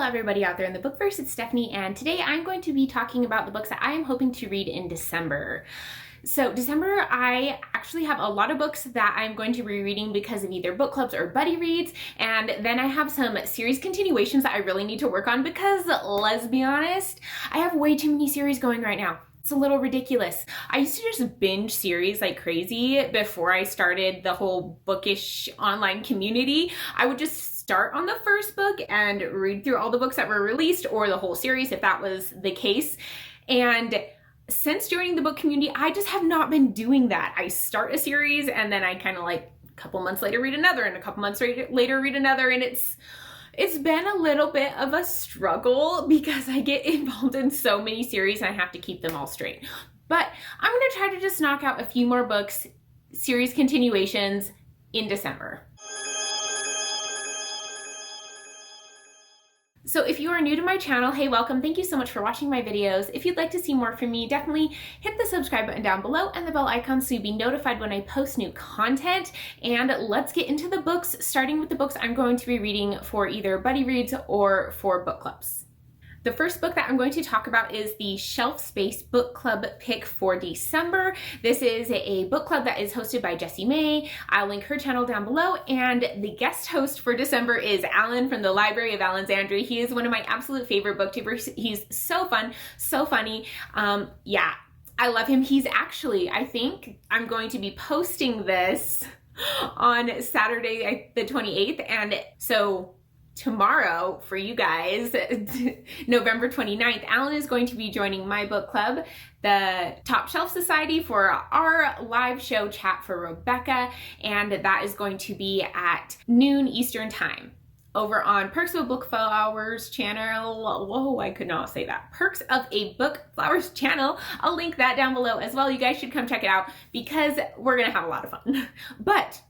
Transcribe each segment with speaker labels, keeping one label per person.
Speaker 1: everybody out there in the bookverse, it's Stephanie, and today I'm going to be talking about the books that I am hoping to read in December. So December, I actually have a lot of books that I'm going to be reading because of either book clubs or buddy reads, and then I have some series continuations that I really need to work on because, let's be honest, I have way too many series going right now. It's a little ridiculous. I used to just binge series like crazy before I started the whole bookish online community. I would just start on the first book and read through all the books that were released, or the whole series if that was the case. And since joining the book community, I just have not been doing that. I start a series and then I kind of like a couple months later read another, and a couple months later read another, and it's been a little bit of a struggle because I get involved in so many series and I have to keep them all straight. But I'm gonna try to just knock out a few more books, series continuations in December. So if you are new to my channel, hey, welcome. Thank you so much for watching my videos. If you'd like to see more from me, definitely hit the subscribe button down below and the bell icon so you'll be notified when I post new content. And let's get into the books, starting with the books I'm going to be reading for either buddy reads or for book clubs. The first book that I'm going to talk about is the Shelf Space Book Club pick for December. This is a book club that is hosted by Jessie May. I'll link her channel down below, and the guest host for December is Alan from the Library of Alexandria. He is one of my absolute favorite booktubers. He's so fun, so funny. Yeah, I love him. He's actually, I think I'm going to be posting this on Saturday the 28th, and so tomorrow for you guys, November 29th, Alan is going to be joining my book club, the Top Shelf Society, for our live show chat for Rebecca, and that is going to be at noon Eastern time over on Perks of a Book Flowers channel. Whoa, I could not say that. Perks of a Book Flowers channel. I'll link that down below as well. You guys should come check it out because we're gonna have a lot of fun. But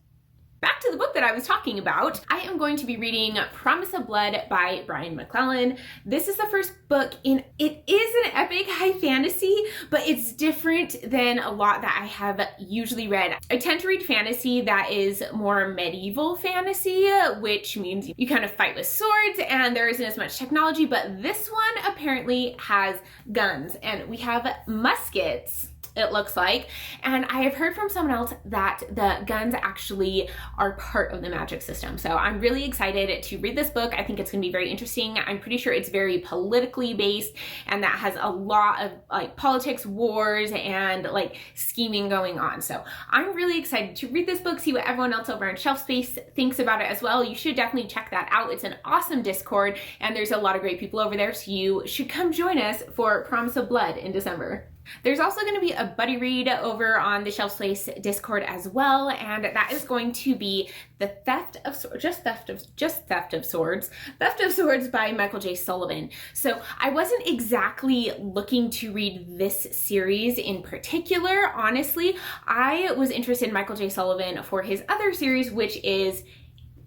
Speaker 1: back to the book that I was talking about, I am going to be reading Promise of Blood by Brian McClellan. This is the first book in, it is an epic high fantasy, but it's different than a lot that I have usually read. I tend to read fantasy that is more medieval fantasy, which means you kind of fight with swords and there isn't as much technology, but this one apparently has guns and we have muskets, it looks like, and I have heard from someone else that the guns actually are part of the magic system. So I'm really excited to read this book. I think it's gonna be very interesting. I'm pretty sure it's very politically based and that has a lot of like politics, wars, and like scheming going on. So I'm really excited to read this book, see what everyone else over on Shelf Space thinks about it as well. You should definitely check that out. It's an awesome Discord and there's a lot of great people over there, so you should come join us for Promise of Blood in December. There's also going to be a buddy read over on the Shelf Space Discord as well, and that is going to be the Theft of Swords by Michael J. Sullivan. So I wasn't exactly looking to read this series in particular. Honestly, I was interested in Michael J. Sullivan for his other series, which is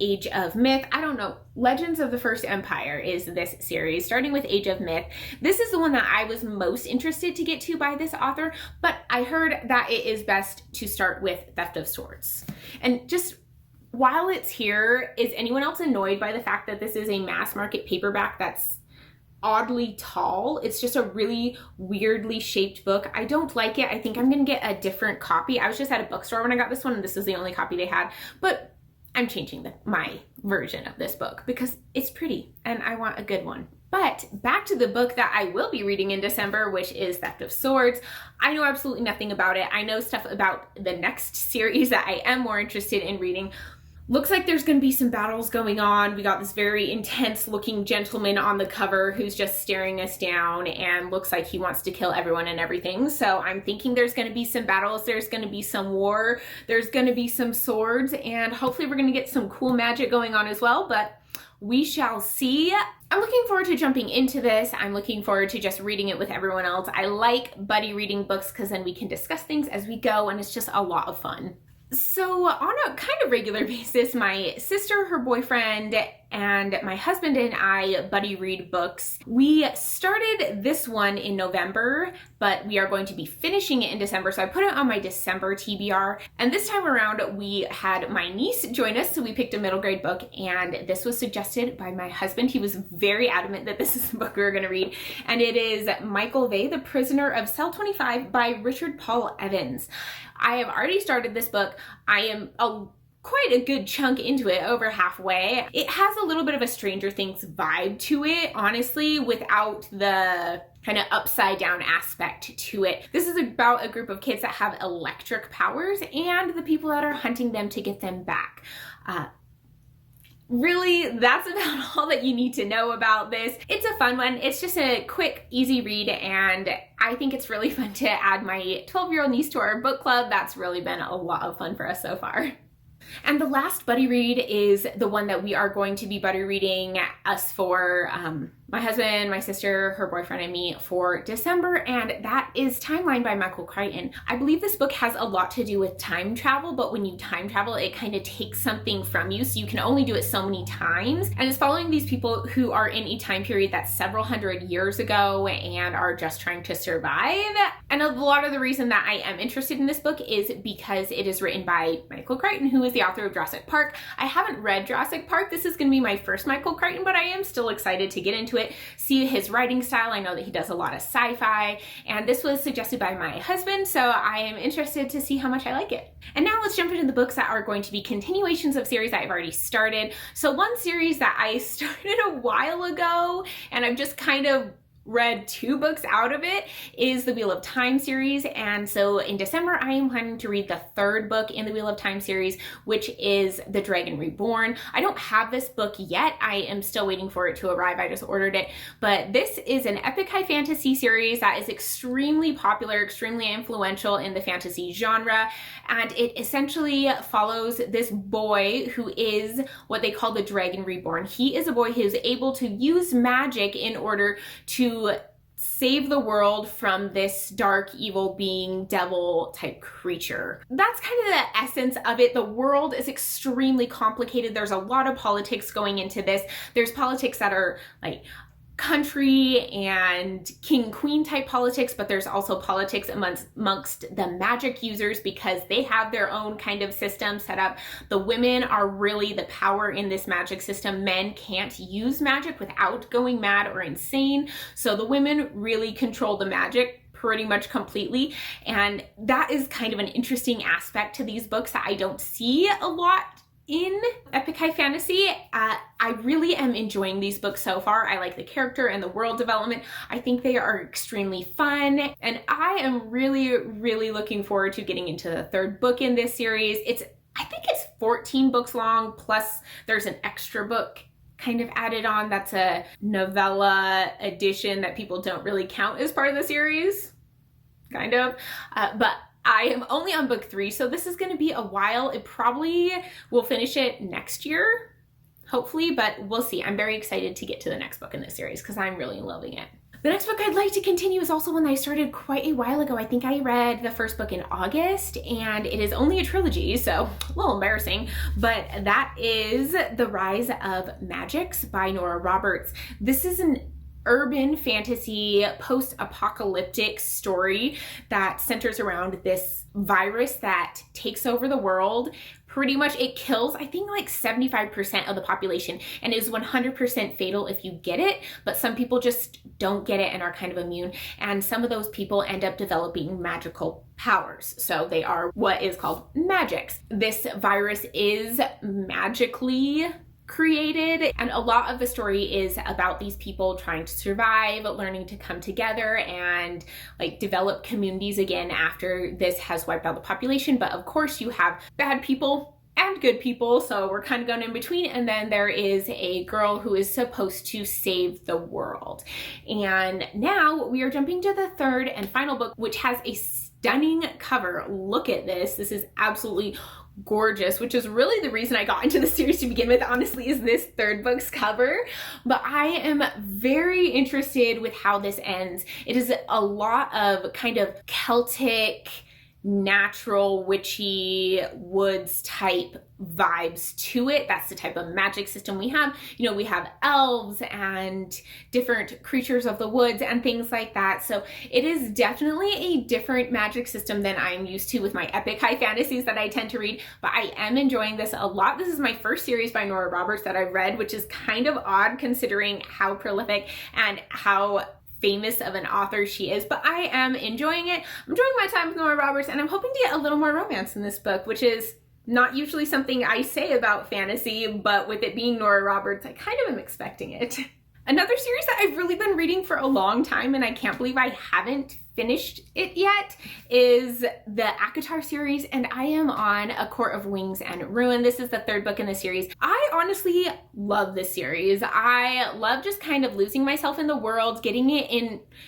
Speaker 1: Age of Myth. I don't know. Legends of the First Empire is this series, starting with Age of Myth. This is the one that I was most interested to get to by this author, but I heard that it is best to start with Theft of Swords. And just while it's here, is anyone else annoyed by the fact that this is a mass market paperback that's oddly tall? It's just a really weirdly shaped book. I don't like it. I think I'm gonna get a different copy. I was just at a bookstore when I got this one and this is the only copy they had, but I'm changing my version of this book because it's pretty and I want a good one. But back to the book that I will be reading in December, which is Theft of Swords. I know absolutely nothing about it. I know stuff about the next series that I am more interested in reading. Looks like there's going to be some battles going on. We got this very intense looking gentleman on the cover who's just staring us down and looks like he wants to kill everyone and everything. So I'm thinking there's going to be some battles, there's going to be some war, there's going to be some swords, and hopefully we're going to get some cool magic going on as well, but we shall see. I'm looking forward to jumping into this. I'm looking forward to just reading it with everyone else. I like buddy reading books because then we can discuss things as we go and it's just a lot of fun. So on a kind of regular basis, my sister, her boyfriend, and my husband and I buddy read books. We started this one in November, but we are going to be finishing it in December, so I put it on my December TBR. And this time around, we had my niece join us, so we picked a middle grade book, and this was suggested by my husband. He was very adamant that this is the book we were gonna read, and it is Michael Vey, The Prisoner of Cell 25 by Richard Paul Evans. I have already started this book. I am quite a good chunk into it, over halfway. It has a little bit of a Stranger Things vibe to it, honestly, without the kind of upside down aspect to it. This is about a group of kids that have electric powers and the people that are hunting them to get them back. Really, that's about all that you need to know about this. It's a fun one. It's just a quick, easy read, and I think it's really fun to add my 12-year-old niece to our book club. That's really been a lot of fun for us so far. And the last buddy read is the one that we are going to be buddy reading us for, my husband, my sister, her boyfriend, and me for December, and that is Timeline by Michael Crichton. I believe this book has a lot to do with time travel, but when you time travel, it kind of takes something from you, so you can only do it so many times. And it's following these people who are in a time period that's several hundred years ago and are just trying to survive. And a lot of the reason that I am interested in this book is because it is written by Michael Crichton, who is the author of Jurassic Park. I haven't read Jurassic Park. This is going to be my first Michael Crichton, but I am still excited to get into it, see his writing style. I know that he does a lot of sci-fi, and this was suggested by my husband, so I am interested to see how much I like it. And now let's jump into the books that are going to be continuations of series that I've already started. So one series that I started a while ago, and I've just kind of read 2 books out of it, is the Wheel of Time series. And so in December, I am planning to read the 3rd book in the Wheel of Time series, which is The Dragon Reborn. I don't have this book yet. I am still waiting for it to arrive. I just ordered it. But this is an epic high fantasy series that is extremely popular, extremely influential in the fantasy genre. And it essentially follows this boy who is what they call the Dragon Reborn. He is a boy who is able to use magic in order to save the world from this dark, evil being, devil type creature. That's kind of the essence of it. The world is extremely complicated. There's a lot of politics going into this. There's politics that are like country and king queen type politics, but there's also politics amongst the magic users because they have their own kind of system set up. The women are really the power in this magic system. Men can't use magic without going mad or insane, so the women really control the magic pretty much completely, and that is kind of an interesting aspect to these books that I don't see a lot in epic high fantasy. I really am enjoying these books so far. I like the character and the world development. I think they are extremely fun, and I am really looking forward to getting into the 3rd book in this series. I think it's 14 books long, plus there's an extra book kind of added on. That's a novella edition that people don't really count as part of the series, kind of, but I am only on book 3, so this is going to be a while. It probably will finish it next year, hopefully, but we'll see. I'm very excited to get to the next book in this series because I'm really loving it. The next book I'd like to continue is also one that I started quite a while ago. I think I read the 1st book in August, and it is only a trilogy, so a little embarrassing, but that is The Rise of Magics by Nora Roberts. This is an urban fantasy post-apocalyptic story that centers around this virus that takes over the world. Pretty much it kills, I think, like 75% of the population, and is 100% fatal if you get it, but some people just don't get it and are kind of immune, and some of those people end up developing magical powers. So they are what is called magics. This virus is magically created, and a lot of the story is about these people trying to survive, learning to come together and like develop communities again after this has wiped out the population. But of course you have bad people and good people, so we're kind of going in between. And then there is a girl who is supposed to save the world. And now we are jumping to the 3rd and final book, which has a stunning cover. Look at this. This is absolutely gorgeous, which is really the reason I got into the series to begin with, honestly, is this 3rd book's cover. But I am very interested with how this ends. It is a lot of kind of Celtic natural witchy woods type vibes to it. That's the type of magic system we have. You know, we have elves and different creatures of the woods and things like that. So it is definitely a different magic system than I'm used to with my epic high fantasies that I tend to read, but I am enjoying this a lot. This is my first series by Nora Roberts that I've read, which is kind of odd considering how prolific and how famous of an author she is, but I am enjoying it. I'm enjoying my time with Nora Roberts, and I'm hoping to get a little more romance in this book, which is not usually something I say about fantasy, but with it being Nora Roberts, I kind of am expecting it. Another series that I've really been reading for a long time, and I can't believe I haven't finished it yet, is the ACOTAR series, and I am on A Court of Wings and Ruin. This is the third book in the series. I honestly love this series. I love just kind of losing myself in the world, getting it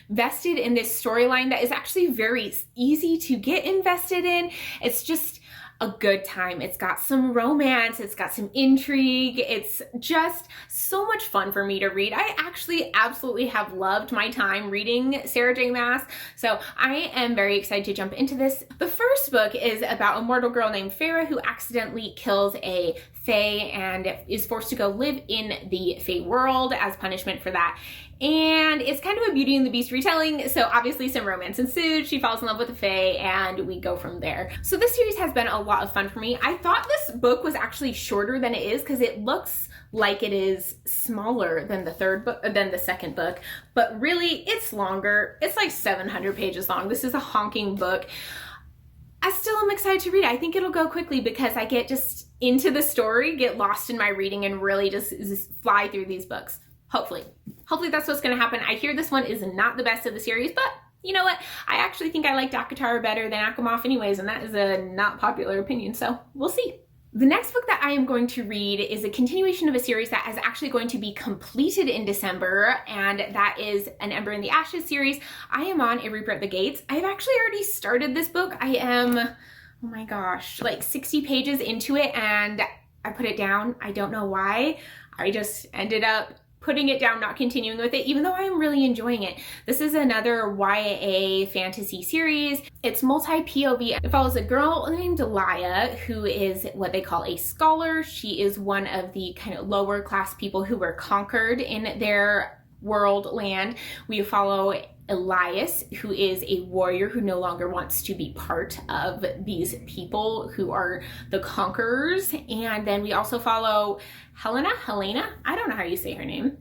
Speaker 1: invested in this storyline that is actually very easy to get invested in. It's just a good time. It's got some romance, it's got some intrigue, it's just so much fun for me to read. I actually absolutely have loved my time reading Sarah J. Maas, so I am very excited to jump into this. The first book is about a mortal girl named Farah who accidentally kills a fae and is forced to go live in the fae world as punishment for that. And it's kind of a Beauty and the Beast retelling, so obviously some romance ensues. She falls in love with the fae, and we go from there. So this series has been a lot of fun for me. I thought this book was actually shorter than it is because it looks like it is smaller than the second book, but really it's longer. It's like 700 pages long. This is a honking book. I still am excited to read it. I think it'll go quickly because I get just into the story, get lost in my reading, and really just fly through these books. Hopefully that's what's going to happen. I hear this one is not the best of the series, but you know what? I actually think I liked ACOTAR better than Akamov anyways, and that is a not popular opinion, so we'll see. The next book that I am going to read is a continuation of a series that is actually going to be completed in December, and that is an Ember in the Ashes series. I am on A Reaper at the Gates. I've actually already started this book. I am, oh my gosh, like 60 pages into it, and I put it down. I don't know why. I just ended up putting it down, not continuing with it, even though I'm really enjoying it. This is another YA fantasy series. It's multi-POV. It follows a girl named Elia, who is what they call a scholar. She is one of the kind of lower class people who were conquered in their world land. We follow Elias, who is a warrior who no longer wants to be part of these people who are the conquerors. And then we also follow Helena, I don't know how you say her name,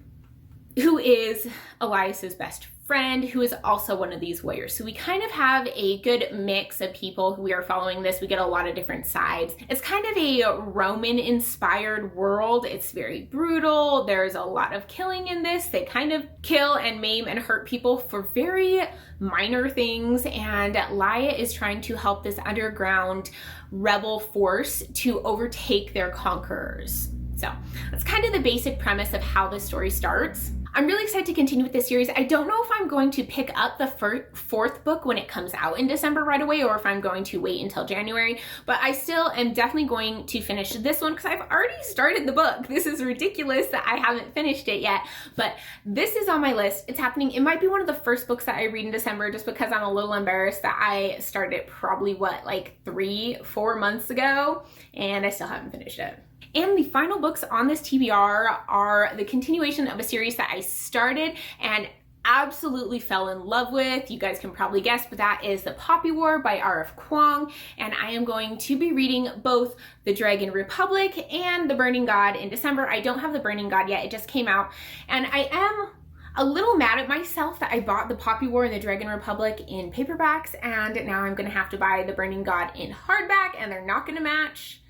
Speaker 1: who is Elias's best friend, who is also one of these warriors. So we kind of have a good mix of people who we are following this. We get a lot of different sides. It's kind of a Roman-inspired world. It's very brutal. There's a lot of killing in this. They kind of kill and maim and hurt people for very minor things, and Laia is trying to help this underground rebel force to overtake their conquerors. So that's kind of the basic premise of how this story starts. I'm really excited to continue with this series. I don't know if I'm going to pick up the fourth book when it comes out in December right away, or if I'm going to wait until January, but I still am definitely going to finish this one because I've already started the book. This is ridiculous that I haven't finished it yet, but this is on my list. It's happening. It might be one of the first books that I read in December just because I'm a little embarrassed that I started it probably, like 3-4 months ago, and I still haven't finished it. And the final books on this TBR are the continuation of a series that I started and absolutely fell in love with. You guys can probably guess, but that is The Poppy War by R.F. Kuang. And I am going to be reading both The Dragon Republic and The Burning God in December. I don't have The Burning God yet. It just came out. And I am a little mad at myself that I bought The Poppy War and The Dragon Republic in paperbacks, and now I'm going to have to buy The Burning God in hardback, and they're not going to match.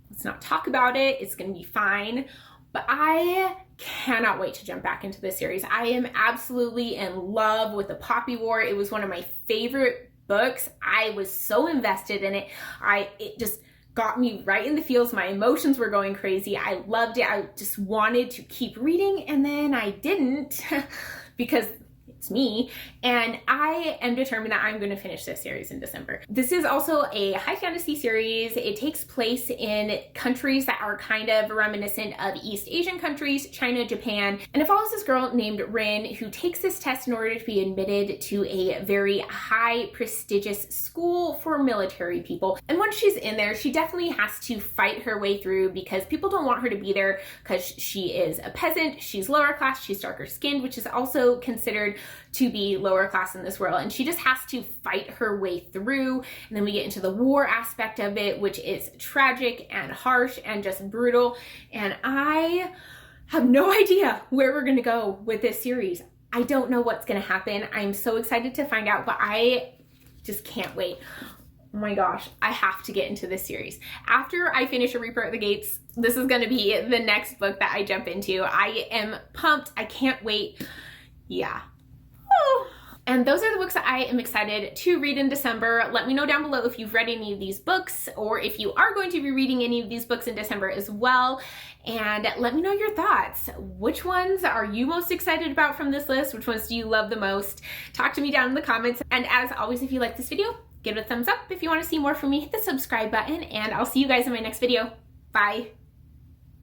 Speaker 1: Let's not talk about it. It's going to be fine. But I cannot wait to jump back into this series. I am absolutely in love with The Poppy War. It was one of my favorite books. I was so invested in it. It just got me right in the feels. My emotions were going crazy. I loved it. I just wanted to keep reading, and then I didn't because It's me, and I am determined that I'm going to finish this series in December. This is also a high fantasy series. It takes place in countries that are kind of reminiscent of East Asian countries, China, Japan, and it follows this girl named Rin who takes this test in order to be admitted to a very high prestigious school for military people. And once she's in there, she definitely has to fight her way through because people don't want her to be there because she is a peasant, she's lower class, she's darker skinned, which is also considered to be lower class in this world, and she just has to fight her way through. And then we get into the war aspect of it, which is tragic and harsh and just brutal, and I have no idea where we're gonna go with this series. I don't know what's gonna happen. I'm so excited to find out, but I just can't wait. Oh my gosh, I have to get into this series. After I finish A Reaper at the Gates, this is gonna be the next book that I jump into. I am pumped, I can't wait. Yeah. Oh. And those are the books that I am excited to read in December. Let me know down below if you've read any of these books or if you are going to be reading any of these books in December as well. And let me know your thoughts. Which ones are you most excited about from this list? Which ones do you love the most? Talk to me down in the comments. And as always, if you like this video, give it a thumbs up. If you want to see more from me, hit the subscribe button, and I'll see you guys in my next video. Bye.